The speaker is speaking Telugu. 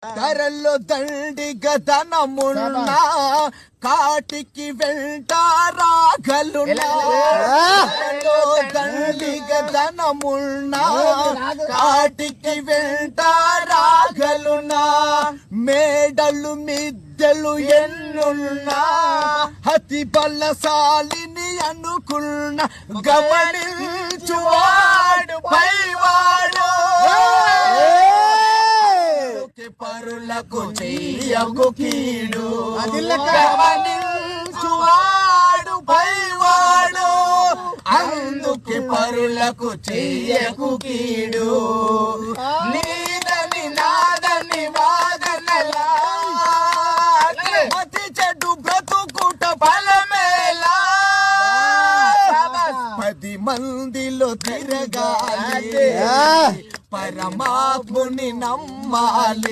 ధరల్లో దండిగా ధనమున్నా కాటికి వెంట రాగలున్నా ధరల్లో దండిగా ధనమున్నా కాటికి వెంట రాగలున్నా మేడలు మిద్దెలు ఎన్నున్నా అతి బలశాలిని అనుకున్న గమనించువాడు పైవాడు పరులకు చెయ్యకు కీడు గమనించువాడు పైవాడు అందుకే పరులకు చెయ్యకు కీడు నీదని నాదని వాదనలా అతి చెడు బ్రతుకుట బలమేలా 10 మందిలో తిరగాలి పరమాత్ముని నమ్మాలి